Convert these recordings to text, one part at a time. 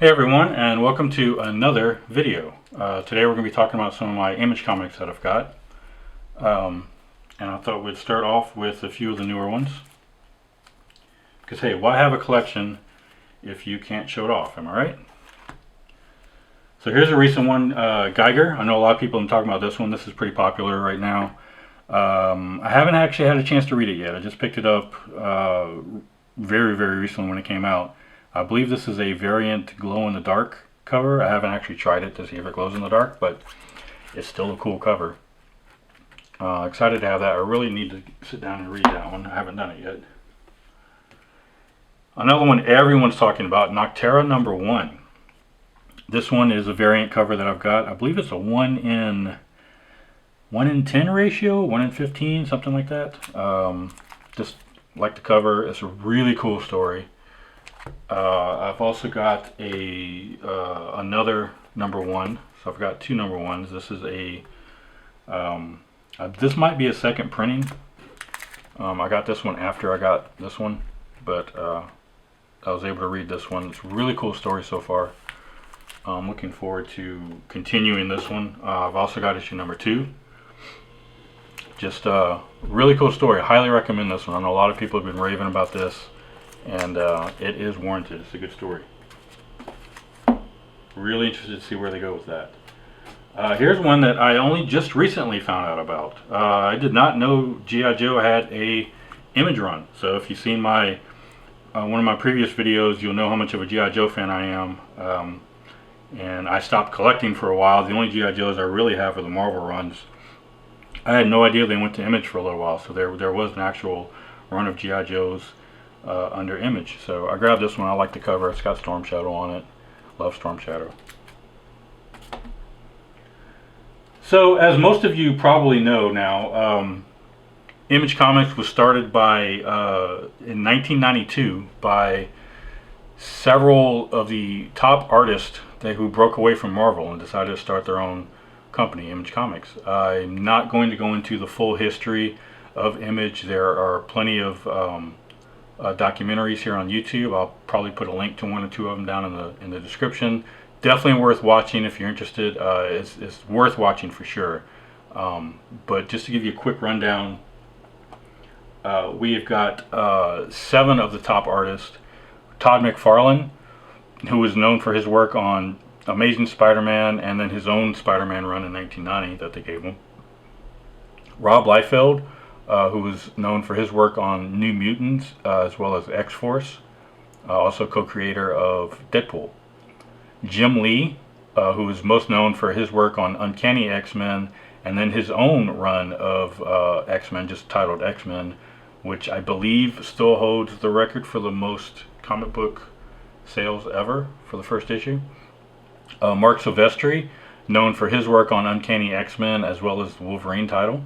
Hey everyone, and welcome to another video. Today we're going to be talking about some of my Image comics that I've got. And I thought we'd start off with a few of the newer ones. Because hey, why have a collection if you can't show it off, am I right? So here's a recent one, Geiger. I know a lot of people have been talking about this one. This is pretty popular right now. I haven't actually had a chance to read it yet. I just picked it up very recently when it came out. I believe this is a variant glow-in-the-dark cover. I haven't actually tried it to see if it glows in the dark, but it's still a cool cover. Excited to have that. I really need to sit down and read that one. I haven't done it yet. Another one everyone's talking about, Noctera #1. This one is a variant cover that I've got. I believe it's a 1 in 10 ratio, 1 in 15, something like that. Just like the cover. It's a really cool story. I've also got another #1, so I've got two #1s. This is this might be a second printing. I got this one after I got this one, but I was able to read this one. It's a really cool story so far. I'm looking forward to continuing this one. I've also got issue #2. Just a really cool story. I highly recommend this one. I know a lot of people have been raving about this. And it is warranted. It's a good story. Really interested to see where they go with that. Here's one that I only just recently found out about. I did not know G.I. Joe had a Image run. So if you've seen my one of my previous videos, you'll know how much of a G.I. Joe fan I am. And I stopped collecting for a while. The only G.I. Joes I really have are the Marvel runs. I had no idea they went to Image for a little while. So there was an actual run of G.I. Joes under Image. So I grabbed this one. I like the cover. It's got Storm Shadow on it. Love Storm Shadow. So as most of you probably know now, Image Comics was started by in 1992 by several of the top artists who broke away from Marvel and decided to start their own company, Image Comics. I'm not going to go into the full history of Image. There are plenty of documentaries here on YouTube. I'll probably put a link to one or two of them down in the description. Definitely worth watching if you're interested. It's worth watching for sure. But just to give you a quick rundown, we've got 7 of the top artists. Todd McFarlane, who is known for his work on Amazing Spider-Man and then his own Spider-Man run in 1990 that they gave him. Rob Liefeld, who was known for his work on New Mutants as well as X-Force, also co-creator of Deadpool. Jim Lee, who is most known for his work on Uncanny X-Men and then his own run of X-Men, just titled X-Men, which I believe still holds the record for the most comic book sales ever for the first issue. Mark Silvestri, known for his work on Uncanny X-Men as well as the Wolverine title.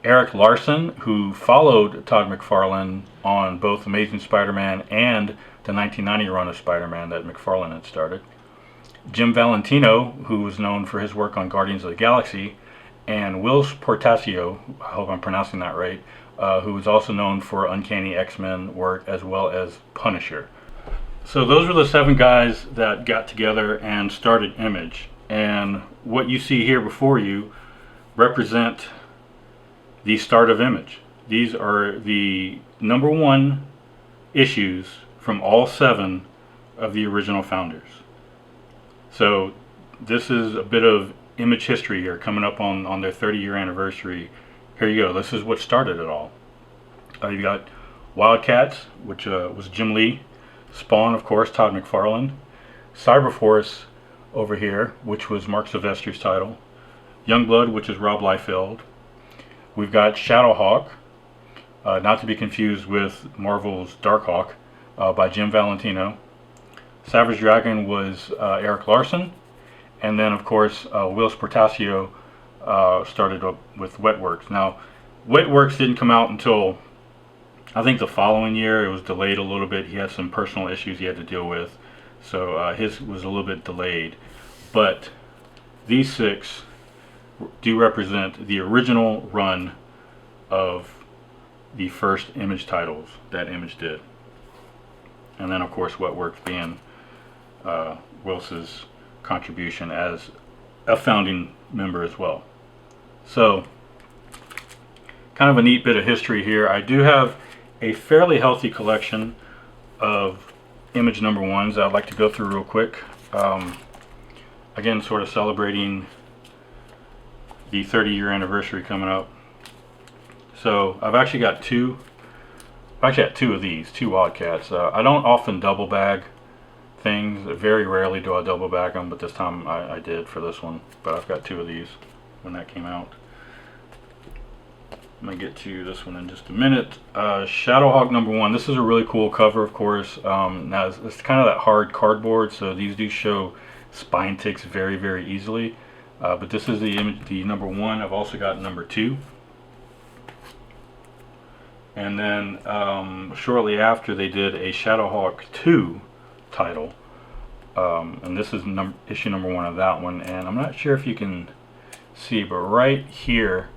Eric Larson, who followed Todd McFarlane on both Amazing Spider-Man and the 1990 run of Spider-Man that McFarlane had started. Jim Valentino, who was known for his work on Guardians of the Galaxy. And Will Portacio, I hope I'm pronouncing that right, who was also known for Uncanny X-Men work as well as Punisher. So those were the 7 guys that got together and started Image. And what you see here before you represent the start of Image. These are the #1 issues from all 7 of the original founders. So this is a bit of Image history here, coming up on their 30-year anniversary. Here you go. This is what started it all. You got Wildcats, which was Jim Lee. Spawn, of course, Todd McFarlane. Cyberforce over here, which was Mark Silvestri's title. Youngblood, which is Rob Liefeld. We've got Shadowhawk, not to be confused with Marvel's Darkhawk, by Jim Valentino. Savage Dragon was Eric Larson. And then, of course, Will Portacio started up with Wetworks. Now, Wetworks didn't come out until, I think, the following year. It was delayed a little bit. He had some personal issues he had to deal with. So his was a little bit delayed. But these 6 do represent the original run of the first Image titles that Image did. And then of course Wetworks being Willis's contribution as a founding member as well. So, kind of a neat bit of history here. I do have a fairly healthy collection of Image number ones I'd like to go through real quick. Again, sort of celebrating the 30-year anniversary coming up. So I've actually got two. I actually got two of these, two Wildcats. I don't often double bag things. Very rarely do I double bag them, but this time I did for this one. But I've got two of these when that came out. I'm going to get to this one in just a minute. Shadowhawk number one. This is a really cool cover, of course. Now it's kind of that hard cardboard, so these do show spine ticks very, very easily. But this is the image, the number one. I've also got number two. And then shortly after, they did a Shadowhawk 2 title. And this is issue number one of that one. And I'm not sure if you can see, but right here,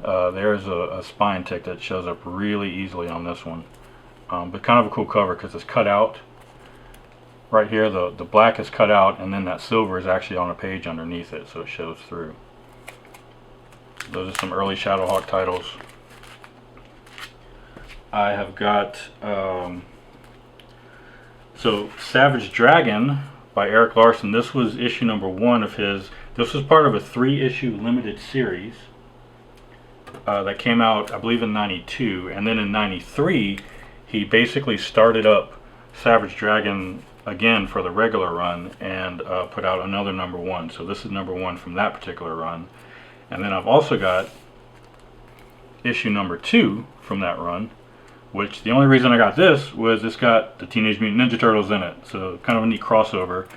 there's a spine tick that shows up really easily on this one. But kind of a cool cover because it's cut out. Right here, the black is cut out, and then that silver is actually on a page underneath it, so it shows through. Those are some early Shadowhawk titles. I have got so Savage Dragon by Eric Larson. This was issue number one of his. This was part of a 3-issue limited series that came out, I believe, in '92, and then in '93 he basically started up Savage Dragon again for the regular run and put out another number one. So this is number one from that particular run. And then I've also got issue number two from that run, which the only reason I got this was it's got the Teenage Mutant Ninja Turtles in it. So kind of a neat crossover.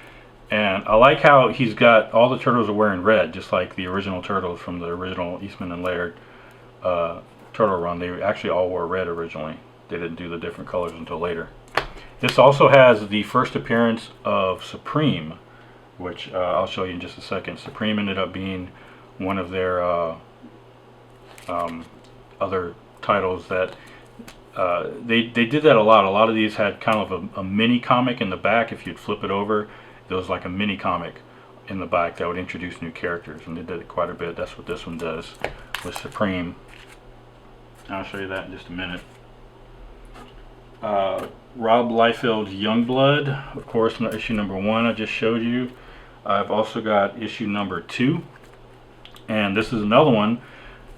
And I like how he's got all the turtles are wearing red, just like the original turtles from the original Eastman and Laird turtle run. They actually all wore red originally. They didn't do the different colors until later. This also has the first appearance of Supreme, which I'll show you in just a second. Supreme ended up being one of their other titles that they did that a lot. A lot of these had kind of a mini comic in the back. If you'd flip it over, there was like a mini comic in the back that would introduce new characters, and they did it quite a bit. That's what this one does with Supreme. I'll show you that in just a minute. Rob Liefeld's Youngblood, of course, issue number one I just showed you. I've also got issue number two, and this is another one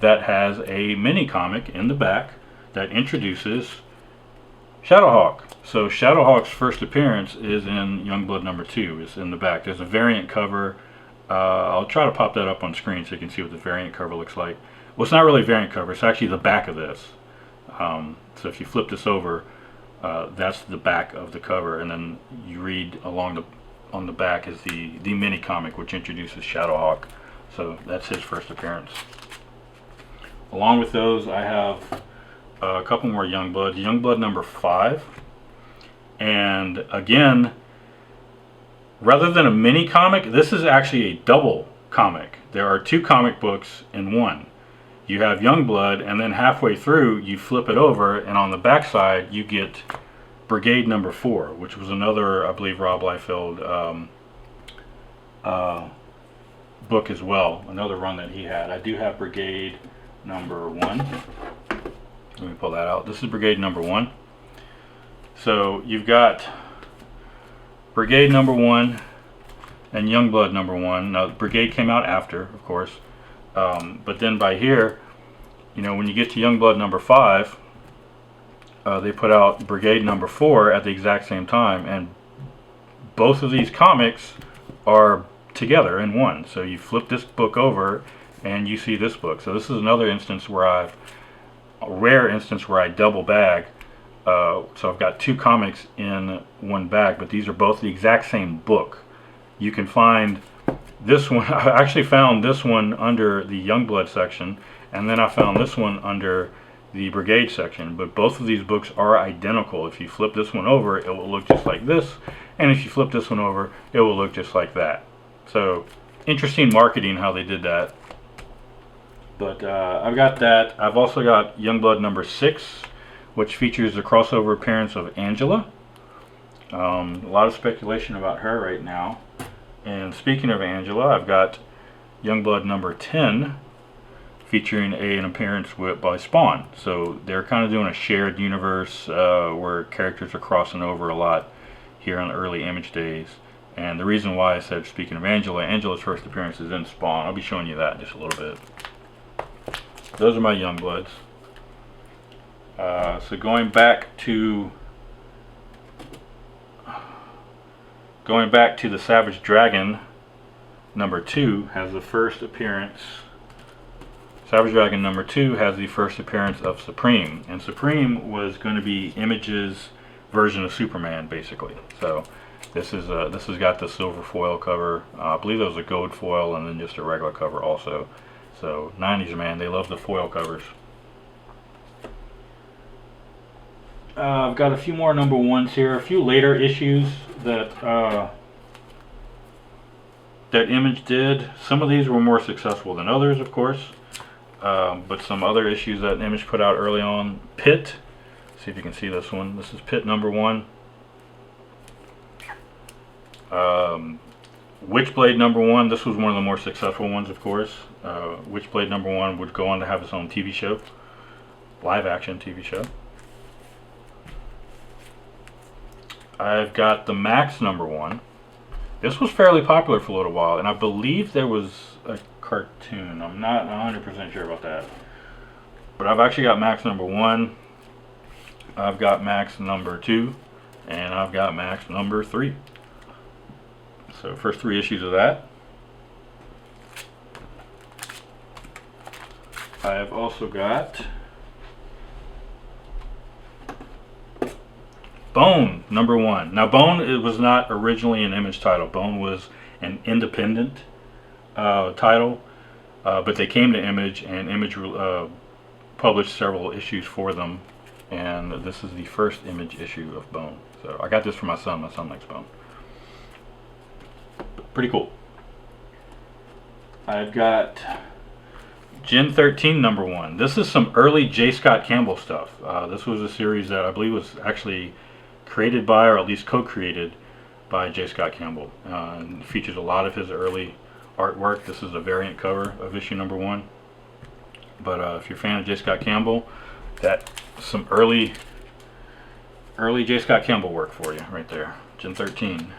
that has a mini comic in the back that introduces Shadowhawk. So Shadowhawk's first appearance is in Youngblood number two. It's in the back. There's a variant cover. I'll try to pop that up on screen so you can see what the variant cover looks like. Well, it's not really a variant cover. It's actually the back of this. So if you flip this over, that's the back of the cover, and then you read along on the back is the mini comic which introduces Shadowhawk. So that's his first appearance. Along with those, I have a couple more Youngblood. Youngblood number 5, and again, rather than a mini comic, this is actually a double comic. There are two comic books in one. You have Youngblood, and then halfway through you flip it over, and on the back side you get Brigade number 4, which was another, I believe, Rob Liefeld book as well, another run that he had. I do have Brigade number 1. Let me pull that out. This is Brigade number 1. So you've got Brigade number 1 and Youngblood number 1. Now Brigade came out after, of course, but then by here, you know, when you get to Youngblood number 5, they put out Brigade number 4 at the exact same time, and both of these comics are together in one. So you flip this book over and you see this book. So this is another instance where a rare instance where I double bag. So I've got two comics in one bag, but these are both the exact same book. You can find this one. I actually found this one under the Youngblood section, and then I found this one under the Brigade section, but both of these books are identical. If you flip this one over, it will look just like this, and if you flip this one over, it will look just like that. So interesting marketing how they did that. But I've got that. I've also got Youngblood number 6, which features the crossover appearance of Angela, A lot of speculation about her right now. And speaking of Angela, I've got Youngblood number 10 featuring an appearance by Spawn. So they're kind of doing a shared universe where characters are crossing over a lot here on the early Image days. And the reason why I said, speaking of Angela, Angela's first appearance is in Spawn. I'll be showing you that in just a little bit. Those are my Youngbloods. So going back to the Savage Dragon number 2 has the first appearance. Savage Dragon number 2 has the first appearance of Supreme, and Supreme was going to be Image's version of Superman, basically. So this has got the silver foil cover. I believe there was a gold foil and then just a regular cover also. So 90s, man, they love the foil covers. I've got a few more number 1s here, a few later issues that Image did. Some of these were more successful than others, of course, but some other issues that Image put out early on. Pit, see if you can see this one. This is Pit number 1. Witchblade number 1. This was one of the more successful ones, of course. Witchblade number 1 would go on to have its own TV show, live action TV show. I've got the Max number 1. This was fairly popular for a little while, and I believe there was a cartoon. I'm not 100% sure about that. But I've actually got Max number 1. I've got Max number 2. And I've got Max number 3. So first 3 issues of that. I've also got Bone number 1. Now Bone, it was not originally an Image title. Bone was an independent title, but they came to Image, and Image published several issues for them, and this is the first Image issue of Bone. So I got this for my son. My son likes Bone. Pretty cool. I've got Gen 13 number 1. This is some early J. Scott Campbell stuff. This was a series that I believe was actually created by, or at least co-created by, J. Scott Campbell. And features a lot of his early artwork. This is a variant cover of issue number 1. But if you're a fan of J. Scott Campbell, that's some early J. Scott Campbell work for you right there. Gen 13.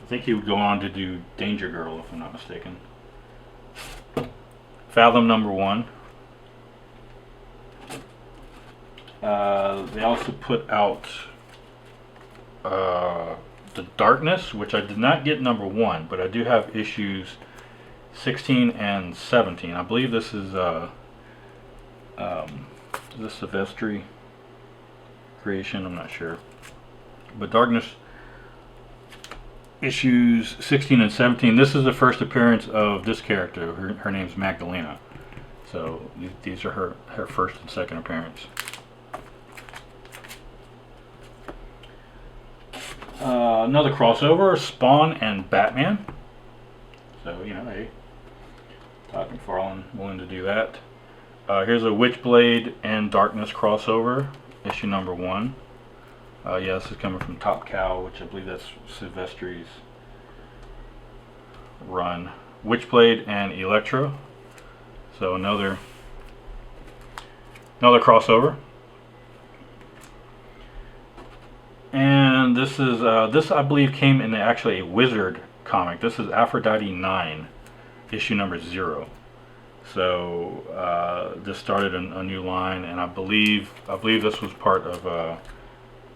I think he would go on to do Danger Girl, if I'm not mistaken. Fathom number 1. They also put out The Darkness, which I did not get number 1, but I do have issues 16 and 17. I believe this is Silvestri creation, I'm not sure. But Darkness issues 16 and 17. This is the first appearance of this character. Her name's Magdalena. So these are her first and second appearance. Another crossover, Spawn and Batman. So, you know, hey, Todd McFarlane willing to do that. Here's a Witchblade and Darkness crossover, issue number 1. Yeah, this is coming from Top Cow, which I believe that's Silvestri's run. Witchblade and Electro. So another crossover. And this is this I believe came in actually a Wizard comic. This is Aphrodite 9, issue number 0. So this started a new line, and I believe this was part of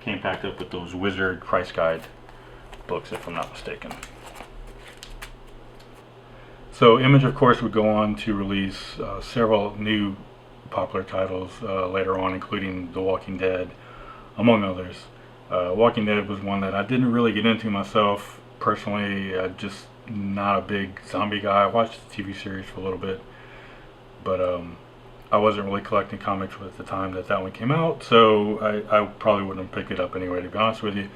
came packed up with those Wizard Price Guide books, if I'm not mistaken. So Image, of course, would go on to release several new popular titles later on, including The Walking Dead, among others. Walking Dead was one that I didn't really get into myself personally. Just not a big zombie guy. I watched the TV series for a little bit, but I wasn't really collecting comics at the time that one came out, so I probably wouldn't have picked it up anyway, to be honest with you.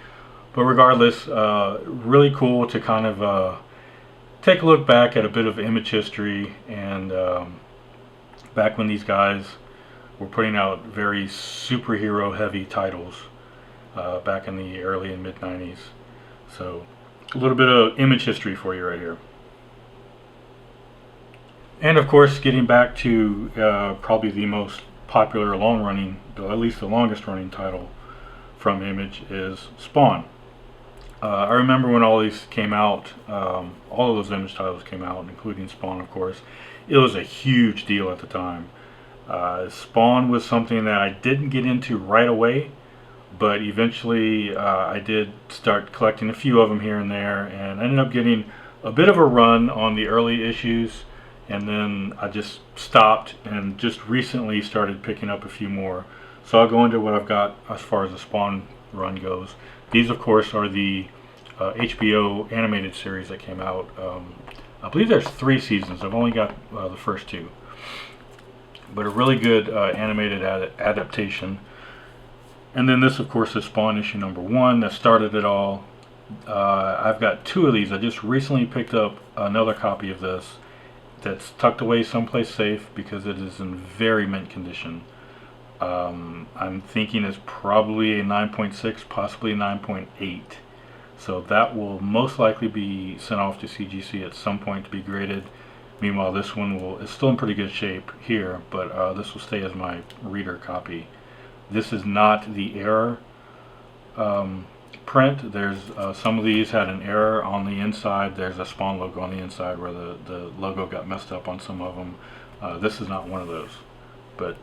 But regardless, really cool to kind of take a look back at a bit of Image history, and back when these guys were putting out very superhero heavy titles. back in the early and mid 90s. So a little bit of Image history for you right here. And of course, getting back to probably the most popular long-running, at least the longest-running title from Image is Spawn. I remember when all these came out, all of those Image titles came out, including Spawn, of course. It was a huge deal at the time. Spawn was something that I didn't get into right away, but eventually I did start collecting a few of them here and there, and I ended up getting a bit of a run on the early issues, and then I just stopped and just recently started picking up a few more. So I'll go into what I've got as far as the Spawn run goes. These, of course, are the HBO animated series that came out. I believe there's 3 seasons. I've only got the first 2. But a really good animated adaptation. And then this, of course, is Spawn issue number 1 that started it all. I've got 2 of these. I just recently picked up another copy of this that's tucked away someplace safe because it is in very mint condition. I'm thinking it's probably a 9.6, possibly a 9.8. So that will most likely be sent off to CGC at some point to be graded. Meanwhile, this one is still in pretty good shape here, but this will stay as my reader copy. This is not the error print. There's some of these had an error on the inside. There's a Spawn logo on the inside where the logo got messed up on some of them. This is not one of those. But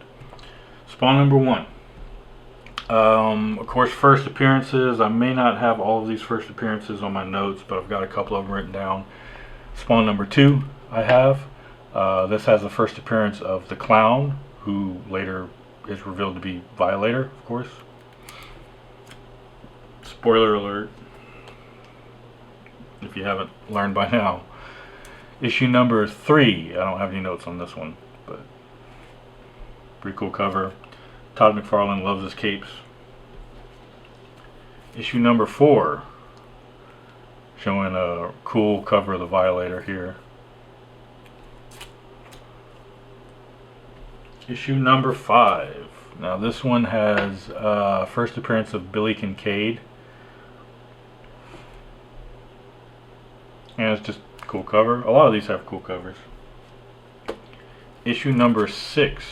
Spawn number 1. Of course, first appearances. I may not have all of these first appearances on my notes, but I've got a couple of them written down. Spawn number 2 I have. This has the first appearance of the Clown, who later is revealed to be Violator, of course. Spoiler alert, if you haven't learned by now. Issue number 3. I don't have any notes on this one, but pretty cool cover. Todd McFarlane loves his capes. Issue number 4, showing a cool cover of the Violator here. Issue number 5. Now this one has first appearance of Billy Kincaid. And it's just a cool cover. A lot of these have cool covers. Issue number 6.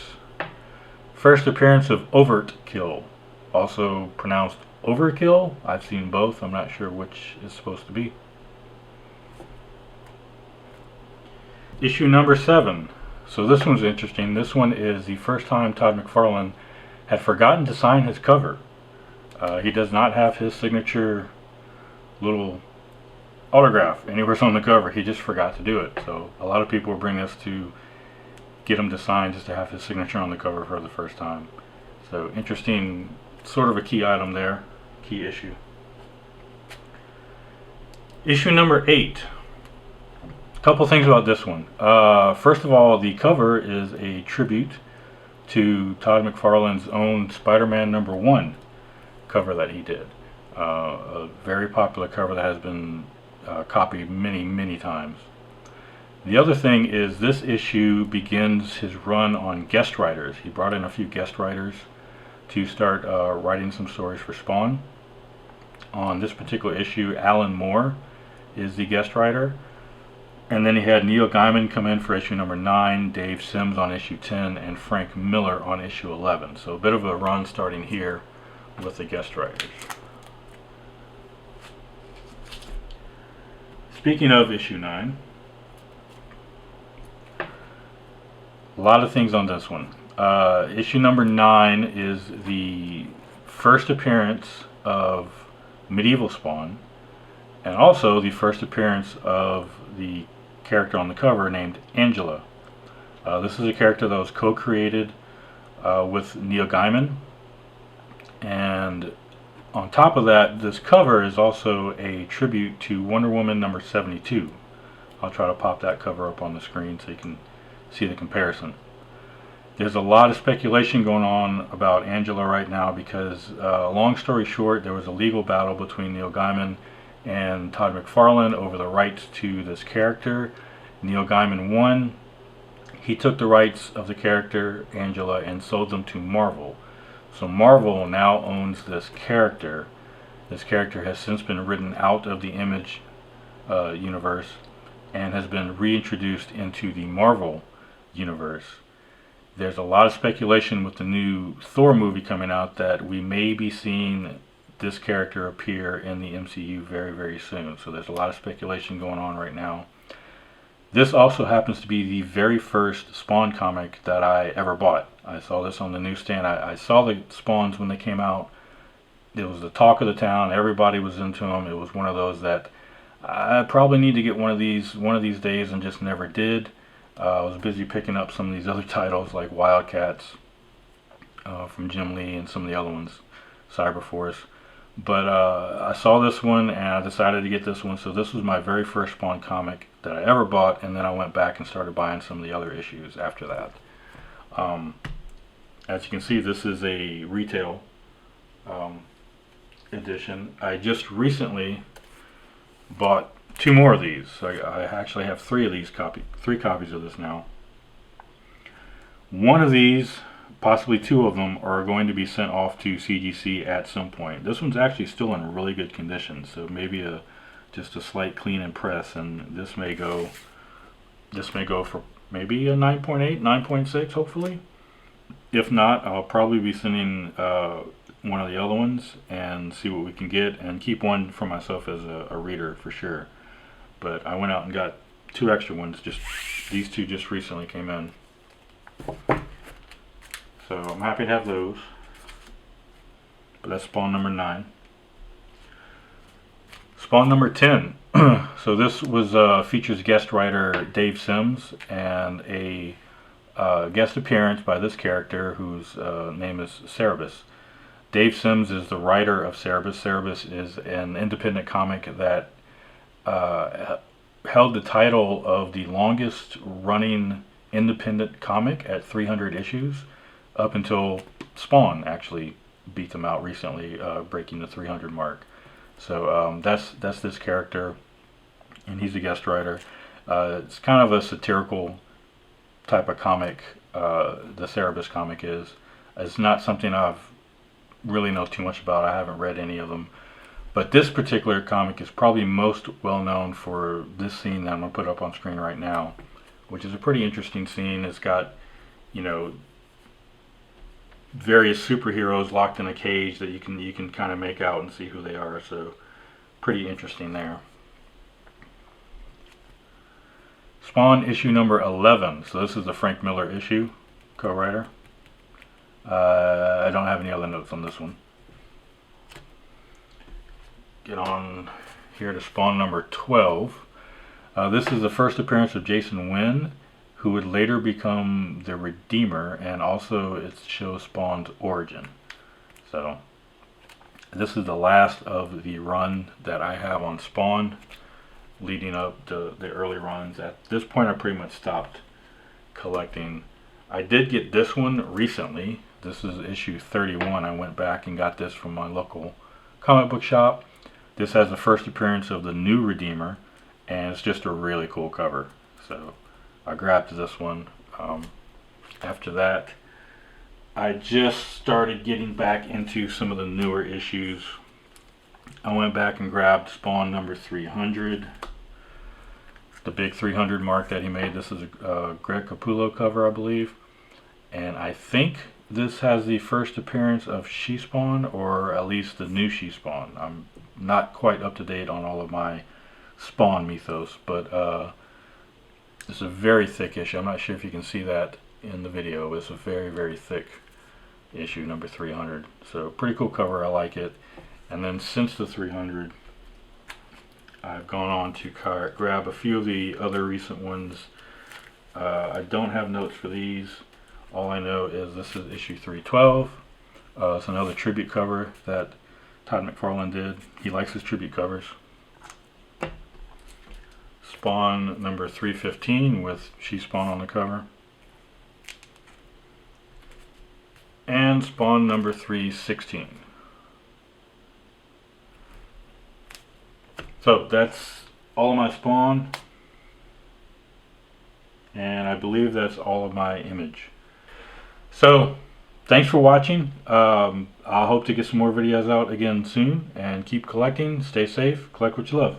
First appearance of Overkill. Also pronounced Overkill. I've seen both. I'm not sure which is supposed to be. Issue number 7. So this one's interesting. This one is the first time Todd McFarlane had forgotten to sign his cover. He does not have his signature little autograph anywhere on the cover. He just forgot to do it. So a lot of people will bring this to get him to sign just to have his signature on the cover for the first time. So interesting, sort of a key item there, key issue. Issue number 8. A couple things about this one. First of all, the cover is a tribute to Todd McFarlane's own Spider-Man number 1 cover that he did. A very popular cover that has been copied many times. The other thing is this issue begins his run on guest writers. He brought in a few guest writers to start writing some stories for Spawn. On this particular issue, Alan Moore is the guest writer. And then he had Neil Gaiman come in for issue number 9, Dave Sims on issue 10, and Frank Miller on issue 11. So a bit of a run starting here with the guest writers. Speaking of issue 9, a lot of things on this one. Issue number 9 is the first appearance of Medieval Spawn, and also the first appearance of the character on the cover named Angela. This is a character that was co-created with Neil Gaiman, and on top of that, this cover is also a tribute to Wonder Woman number 72. I'll try to pop that cover up on the screen so you can see the comparison. There's a lot of speculation going on about Angela right now because, long story short, there was a legal battle between Neil Gaiman and Todd McFarlane over the rights to this character. Neil Gaiman won. He took the rights of the character Angela and sold them to Marvel. So Marvel now owns this character, This character has since been written out of the Image universe and has been reintroduced into the Marvel universe. There's a lot of speculation with the new Thor movie coming out that we may be seeing this character appear in the MCU very, very soon. So there's a lot of speculation going on right now. This also happens to be the very first Spawn comic that I ever bought. I saw this on the newsstand. I saw the Spawns when they came out. It was the talk of the town. Everybody was into them. It was one of those that I probably need to get one of these days, and just never did. I was busy picking up some of these other titles like Wildcats from Jim Lee and some of the other ones, Cyberforce. But I saw this one and I decided to get this one. So this was my very first Spawn comic that I ever bought, and then I went back and started buying some of the other issues after that. As you can see, this is a retail edition. I just recently bought 2 more of these. I actually have 3 of these three copies of this now. One of these, possibly 2 of them, are going to be sent off to CGC at some point. This one's actually still in really good condition, so maybe just a slight clean and press, and this may go for maybe a 9.8, 9.6, hopefully. If not, I'll probably be sending one of the other ones and see what we can get, and keep one for myself as a reader for sure. But I went out and got 2 extra ones. Just these 2 just recently came in, so I'm happy to have those. But that's Spawn number 9. Spawn number 10. So this was features guest writer Dave Sims, and a guest appearance by this character whose name is Cerebus. Dave Sims is the writer of Cerebus. Cerebus is an independent comic that held the title of the longest running independent comic at 300 issues, up until Spawn actually beat them out recently, breaking the 300 mark. So that's this character, and he's a guest writer. It's kind of a satirical type of comic. The Cerebus comic is. It's not something I've really know too much about. I haven't read any of them. But this particular comic is probably most well known for this scene that I'm going to put up on screen right now, which is a pretty interesting scene. It's got, various superheroes locked in a cage that you can kind of make out and see who they are. So pretty interesting there. Spawn issue number 11. So this is the Frank Miller issue, co-writer. I don't have any other notes on this one. Get on here to Spawn number 12. This is the first appearance of Jason Wynn, who would later become the Redeemer, and also it shows Spawn's origin. So this is the last of the run that I have on Spawn, leading up to the early runs. At this point I pretty much stopped collecting. I did get this one recently. This is issue 31. I went back and got this from my local comic book shop. This has the first appearance of the new Redeemer, and it's just a really cool cover. So I grabbed this one. After that, I just started getting back into some of the newer issues. I went back and grabbed Spawn number 300, the big 300 mark that he made. This is a Greg Capullo cover, I believe, and I think this has the first appearance of She-Spawn, or at least the new She-Spawn. I'm not quite up to date on all of my Spawn mythos, but it's a very thick issue. I'm not sure if you can see that in the video. It's a very, very thick issue, number 300. So pretty cool cover. I like it. And then since the 300, I've gone on to grab a few of the other recent ones. I don't have notes for these. All I know is this is issue 312. It's another tribute cover that Todd McFarlane did. He likes his tribute covers. Spawn number 315 with She-Spawn on the cover. And Spawn number 316. So that's all of my Spawn. And I believe that's all of my Image. So thanks for watching. I hope to get some more videos out again soon, and keep collecting. Stay safe. Collect what you love.